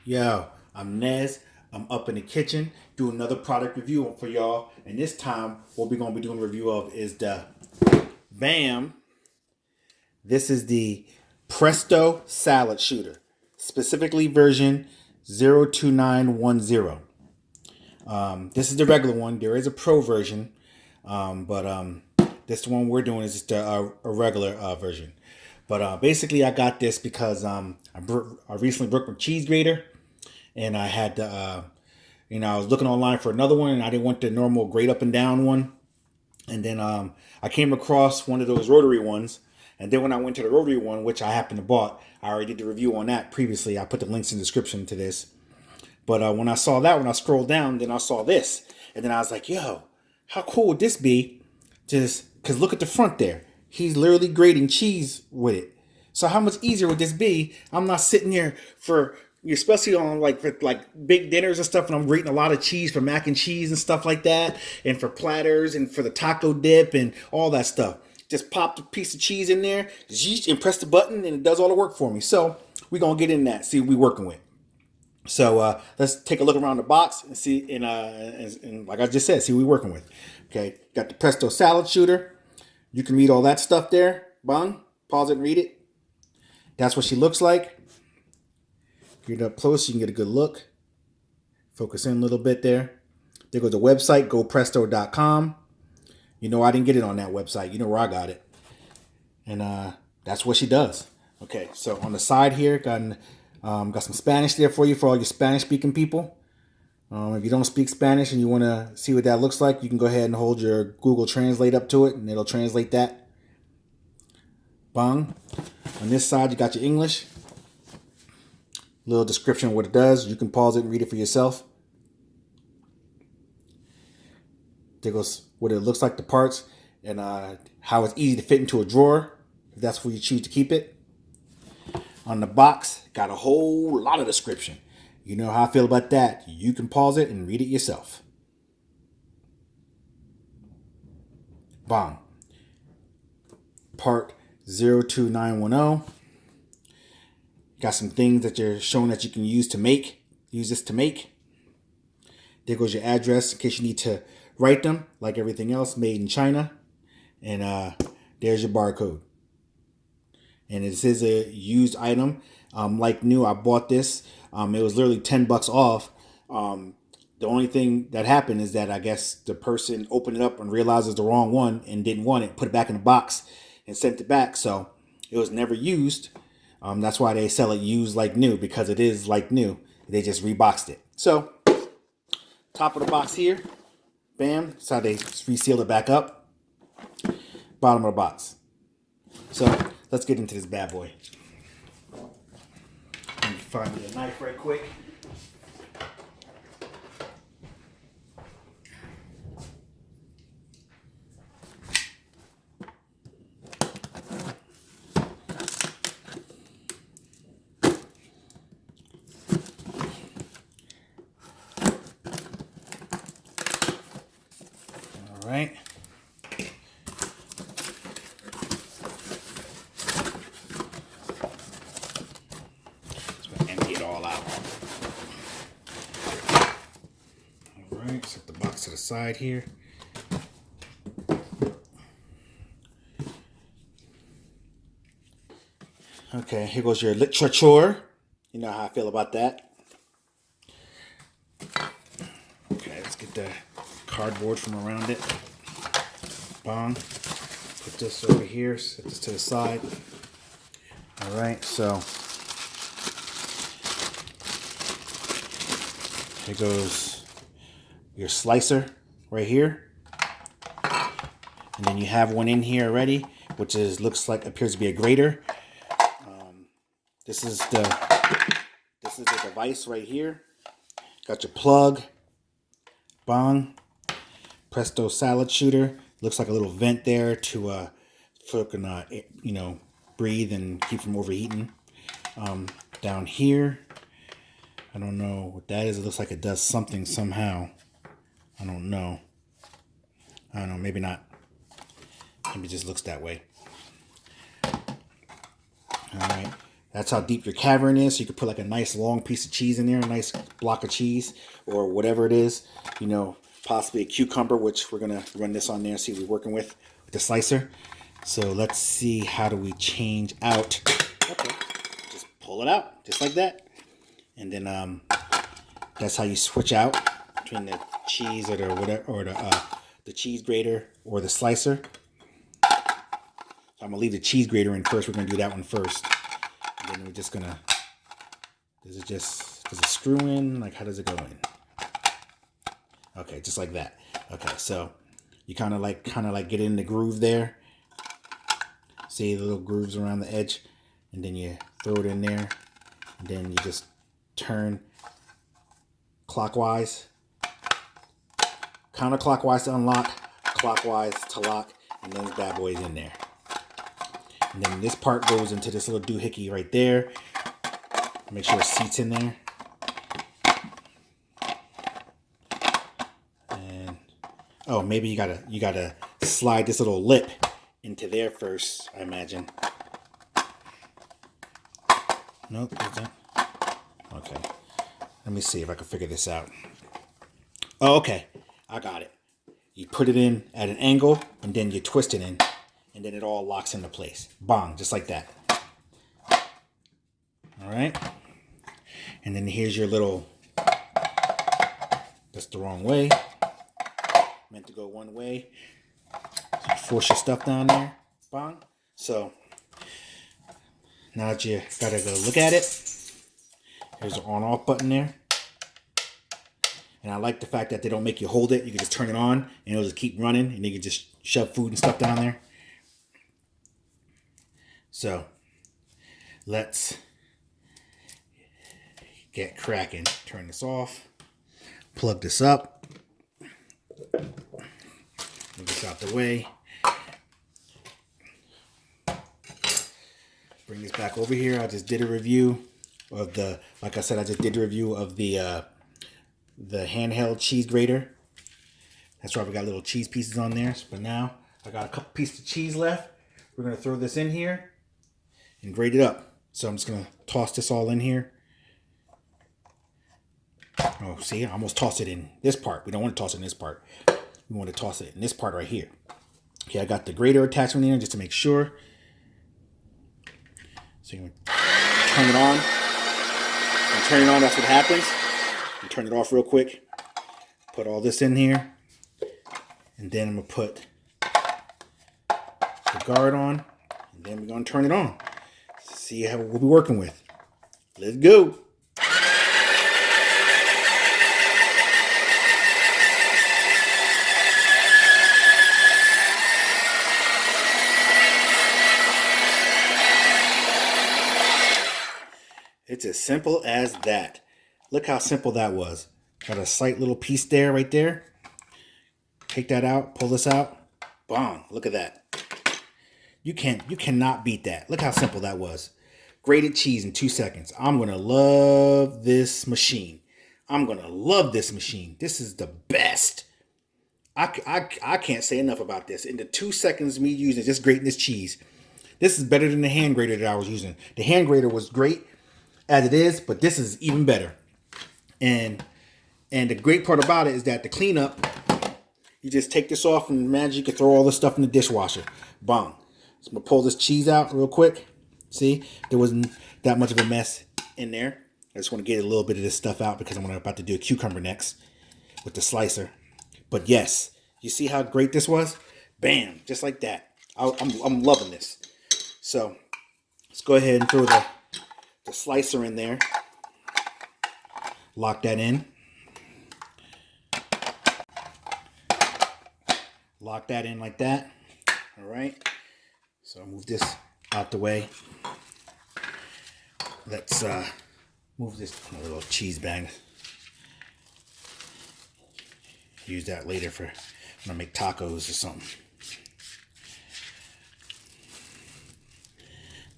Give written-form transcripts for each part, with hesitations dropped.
Yo, I'm Nez. I'm up in the kitchen doing another product review for y'all. And this time, what we're going to be doing a review of is the BAM. This is the Presto Salad Shooter, specifically version 02910. This is the regular one. There is a pro version, but this one we're doing is just a regular version. But basically, I got this because I recently broke my cheese grater, and I had to, I was looking online for another one, and I didn't want the normal grate up and down one. And then I came across one of those rotary ones. And then when I went to the rotary one, which I happened to bought, I already did the review on that previously. I put the links in the description to this. But when I saw that, when I scrolled down, then I saw this. And then I was like, yo, how cool would this be? Just because look at the front there. He's literally grating cheese with it. So how much easier would this be? I'm not sitting here for, especially on like big dinners and stuff, and I'm grating a lot of cheese for mac and cheese and stuff like that, and for platters and for the taco dip and all that stuff. Just pop the piece of cheese in there, and press the button, and it does all the work for me. So we're gonna get in that, see what we're working with. So let's take a look around the box and see, and like I just said, see what we're working with. Okay, got the Presto salad shooter. You can read all that stuff there. Bang, pause it and read it. That's what she looks like. Get up close, you can get a good look. Focus in a little bit there. There goes the website, gopresto.com. You know I didn't get it on that website. You know where I got it. And that's what she does. Okay, so on the side here, got some Spanish there for you for all your Spanish-speaking people. If you don't speak Spanish and you want to see what that looks like, you can go ahead and hold your Google Translate up to it, and it'll translate that. Bang. On this side, you got your English. Little description of what it does. You can pause it and read it for yourself. There goes what it looks like, the parts, and how it's easy to fit into a drawer, if that's where you choose to keep it. On the box, got a whole lot of description. You know how I feel about that. You can pause it and read it yourself. Bang. Part 02910. Got some things that you're showing that you can use this to make. There goes your address in case you need to write them, like everything else, made in China. And there's your barcode. And this is a used item. Like new, I bought this. It was literally $10 off. The only thing that happened is that I guess the person opened it up and realized it's the wrong one and didn't want it, put it back in the box and sent it back. So it was never used. That's why they sell it used like new, because it is like new. They just reboxed it. So top of the box here, bam. That's how they resealed it back up. Bottom of the box. So let's get into this bad boy. Let me find me a knife right quick. All right. Empty it all out. All right, set the box to the side here. Okay, here goes your literature. You know how I feel about that. Okay, let's get the cardboard from around it. Bong. Put this over here, set this to the side. All right, so here goes your slicer right here. And then you have one in here already, which appears to be a grater. This is the device right here. Got your plug. Bong. Presto salad shooter. Looks like a little vent there to breathe and keep from overheating. Down here, I don't know what that is. It looks like it does something somehow. I don't know. Maybe not. Maybe it just looks that way. All right. That's how deep your cavern is. So you could put like a nice long piece of cheese in there, a nice block of cheese or whatever it is. You know, possibly a cucumber, which we're going to run this on there and see what we're working with the slicer. So let's see, how do we change out? Okay, just pull it out just like that. And then that's how you switch out between the cheese or the whatever, or the cheese grater or the slicer. So I'm gonna leave the cheese grater in first. We're gonna do that one first. And then we're just gonna, does it screw in? Like, how does it go in? Okay, just like that. Okay, so you kind of like get in the groove there. See the little grooves around the edge, and then you throw it in there, and then you just turn clockwise, counterclockwise to unlock, clockwise to lock, and then this bad boy's in there. And then this part goes into this little doohickey right there. Make sure it seats in there. And oh, maybe you gotta slide this little lip into there first, I imagine. Nope, okay. Let me see if I can figure this out. Oh, okay. I got it. You put it in at an angle, and then you twist it in, and then it all locks into place. Bong, just like that. All right. And then here's your little, that's the wrong way. Meant to go one way. So you force your stuff down there. Bong. So now that you gotta go look at it, there's the on-off button there. And I like the fact that they don't make you hold it. You can just turn it on and it'll just keep running, and you can just shove food and stuff down there. So let's get cracking. Turn this off. Plug this up. Move this out the way. Bring this back over here. I just did a review of the, like I said, I just did a review of the handheld cheese grater. That's right, we got little cheese pieces on there. But now I got a couple pieces of cheese left. We're gonna throw this in here and grate it up. So I'm just gonna toss this all in here. Oh, see, I almost tossed it in this part. We don't want to toss it in this part. We want to toss it in this part right here. Okay, I got the grater attachment in there just to make sure. So you're gonna turn it on. And turn it on, that's what happens. You turn it off real quick. Put all this in here. And then I'm gonna put the guard on. And then we're gonna turn it on. See how we'll be working with. Let's go. It's as simple as that. Look how simple that was. Got a slight little piece there, right there. Take that out, pull this out. Bong, look at that. You cannot beat that. Look how simple that was. Grated cheese in 2 seconds. I'm gonna love this machine. I'm gonna love this machine. This is the best. I can't say enough about this. In the 2 seconds me using just grating this cheese, this is better than the hand grater that I was using. The hand grater was great as it is, but this is even better. And the great part about it is that the cleanup, you just take this off and imagine you can throw all this stuff in the dishwasher. Bong. So I'm gonna pull this cheese out real quick. See, there wasn't that much of a mess in there. I just want to get a little bit of this stuff out because I'm about to do a cucumber next with the slicer. But yes, you see how great this was? Bam, just like that. I'm loving this. So let's go ahead and throw the slicer in there. Lock that in. Lock that in like that. All right. So I'll move this out the way. Let's move this little cheese bag. Use that later for when I make tacos or something.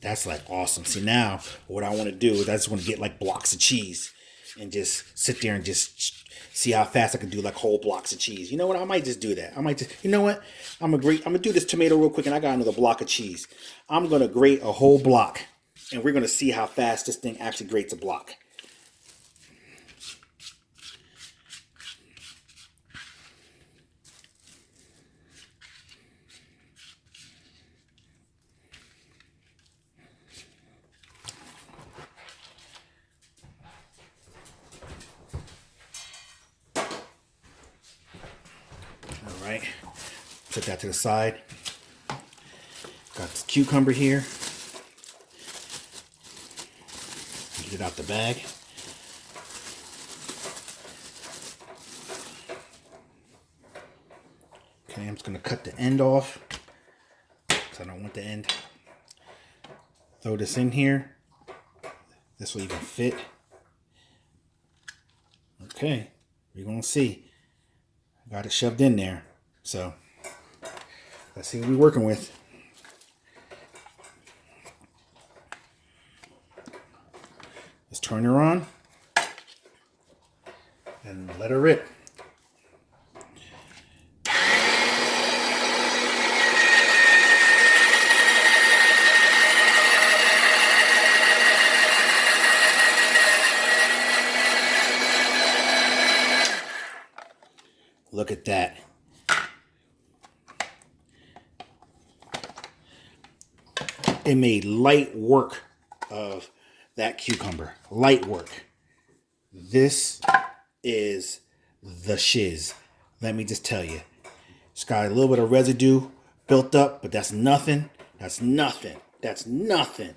That's like awesome. See, now what I want to do is I just want to get like blocks of cheese and just sit there and just see how fast I can do like whole blocks of cheese. You know what? I might just do that. I might just, you know what? I'm gonna do this tomato real quick, and I got another block of cheese. I'm gonna grate a whole block and we're going to see how fast this thing actually grates a block. All right, put that to the side. Got this cucumber here. Get it out the bag. Okay, I'm just going to cut the end off because I don't want the end. Throw this in here. This will even fit. Okay, we're going to see. Got it shoved in there. So, let's see what we're working with. Let's turn her on and let her rip. Look at that. It made light work of that cucumber. Light work. This is the shiz. Let me just tell you. It's got a little bit of residue built up, but that's nothing. That's nothing. That's nothing.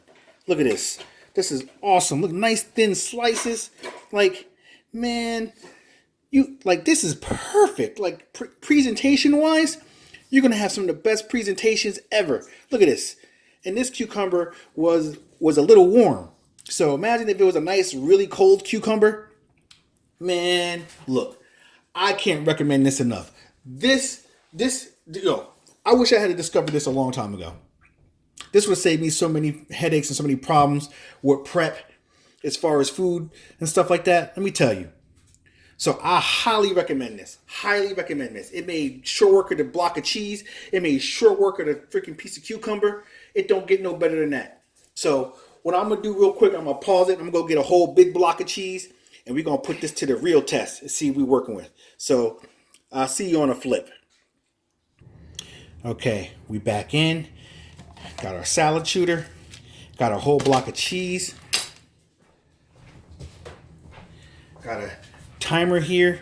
Look at this. This is awesome. Look, nice thin slices. Like, man, this is perfect. Like, presentation wise, you're gonna have some of the best presentations ever. Look at this. And this cucumber was a little warm. So imagine if it was a nice, really cold cucumber. Man, look, I can't recommend this enough. I wish I had discovered this a long time ago. This would save me so many headaches and so many problems with prep as far as food and stuff like that. Let me tell you. So I highly recommend this. Highly recommend this. It made short work of the block of cheese. It made short work of the freaking piece of cucumber. It don't get no better than that. So what I'm going to do real quick, I'm going to pause it. I'm going to go get a whole big block of cheese. And we're going to put this to the real test and see what we're working with. So I'll see you on a flip. Okay, we back in. Got our salad shooter. Got a whole block of cheese. Got a timer here.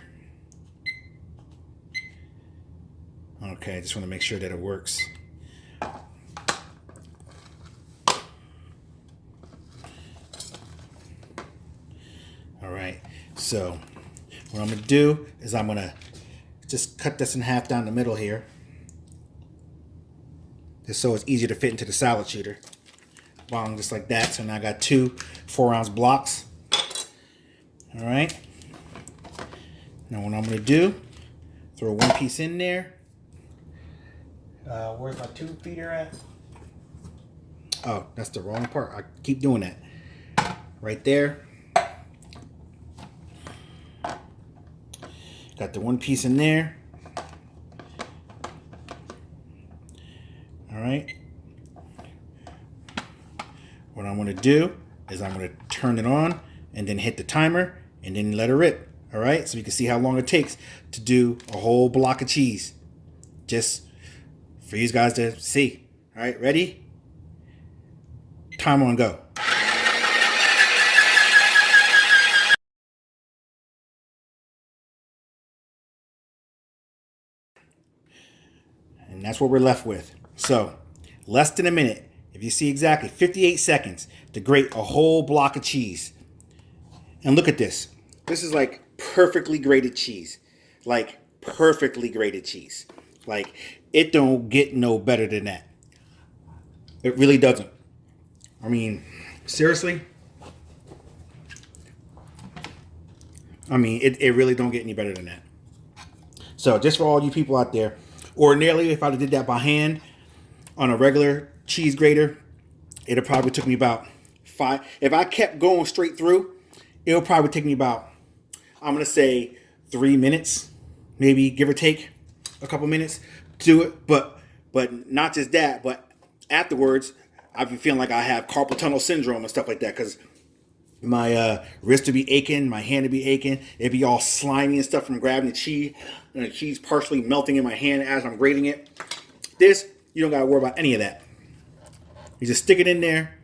Okay, just want to make sure that it works. All right, so what I'm going to do is I'm going to just cut this in half down the middle here. Just so it's easier to fit into the salad shooter. Bong, just like that. So now I got two 4-ounce blocks. All right. Now what I'm going to do, throw one piece in there. Where's my tube feeder at? Oh, that's the wrong part. I keep doing that. Right there. Got the one piece in there. All right. What I'm going to do is I'm going to turn it on and then hit the timer and then let it rip. All right. So you can see how long it takes to do a whole block of cheese. Just for you guys to see. All right. Ready? Timer on go. And that's what we're left with. So, less than a minute. If you see exactly 58 seconds to grate a whole block of cheese. And look at this. This is like perfectly grated cheese. Like perfectly grated cheese. Like it don't get no better than that. It really doesn't. I mean, seriously. I mean, it really don't get any better than that. So just for all you people out there, ordinarily if I did that by hand on a regular cheese grater, it'll probably took me about 5. If I kept going straight through, it'll probably take me about, I'm going to say 3 minutes, maybe give or take a couple minutes to do it. But not just that, but afterwards, I've been feeling like I have carpal tunnel syndrome and stuff like that because my wrist would be aching, my hand would be aching. It'd be all slimy and stuff from grabbing the cheese, and the cheese partially melting in my hand as I'm grating it. This, you don't gotta worry about any of that. You just stick it in there,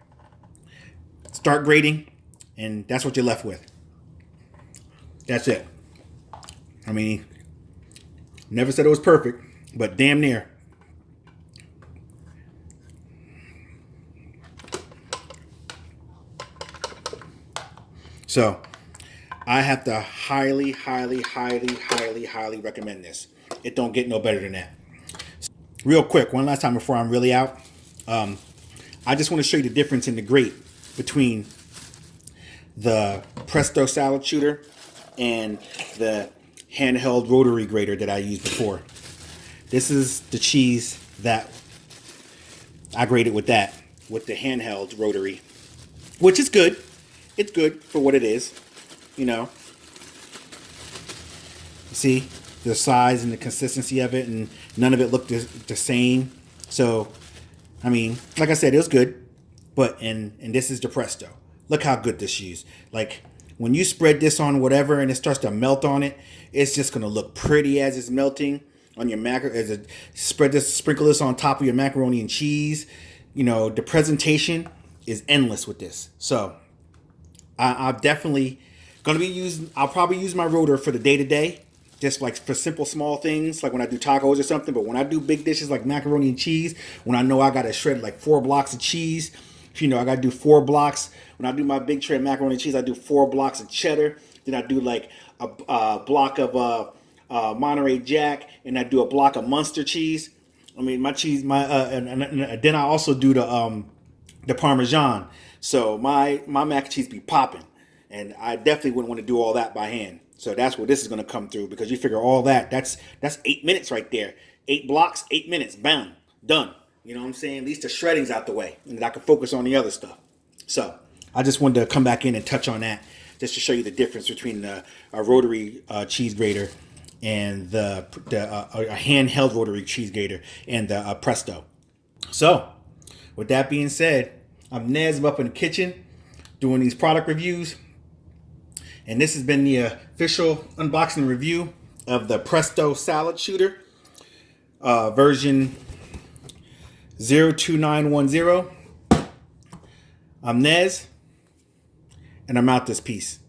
start grating, and that's what you're left with. That's it. I mean, never said it was perfect, but damn near. So, I have to highly, highly, highly, highly, highly recommend this. It don't get no better than that. Real quick, one last time before I'm really out. I just want to show you the difference in the grate between the Presto salad shooter and the handheld rotary grater that I used before. This is the cheese that I grated with that, with the handheld rotary, which is good. It's good for what it is, you know. See the size and the consistency of it, and none of it looked the same. So, I mean, like I said, it was good. But and this is the Presto. Look how good this is. Like when you spread this on whatever and it starts to melt on it, it's just gonna look pretty as it's melting on your as it sprinkle this on top of your macaroni and cheese. You know, the presentation is endless with this. So I'm definitely gonna be using. I'll probably use my rotor for the day to day, just like for simple small things, like when I do tacos or something. But when I do big dishes like macaroni and cheese, when I know I gotta shred like 4 blocks of cheese, you know, I gotta do 4 blocks. When I do my big tray of macaroni and cheese, I do 4 blocks of cheddar. Then I do like a block of Monterey Jack, and I do a block of Munster cheese. I mean, my cheese, and then I also do the Parmesan. So my mac and cheese be popping, and I definitely wouldn't want to do all that by hand. So that's where this is going to come through, because you figure all that, that's 8 minutes right there. 8 blocks, 8 minutes, bam, done. You know what I'm saying? At least the shredding's out the way, and then I can focus on the other stuff. So I just wanted to come back in and touch on that, just to show you the difference between a rotary cheese grater and a handheld rotary cheese grater and the Presto. So with that being said, I'm Nez. I'm up in the kitchen doing these product reviews. And this has been the official unboxing review of the Presto salad shooter, version 02910. I'm Nez, and I'm out this piece.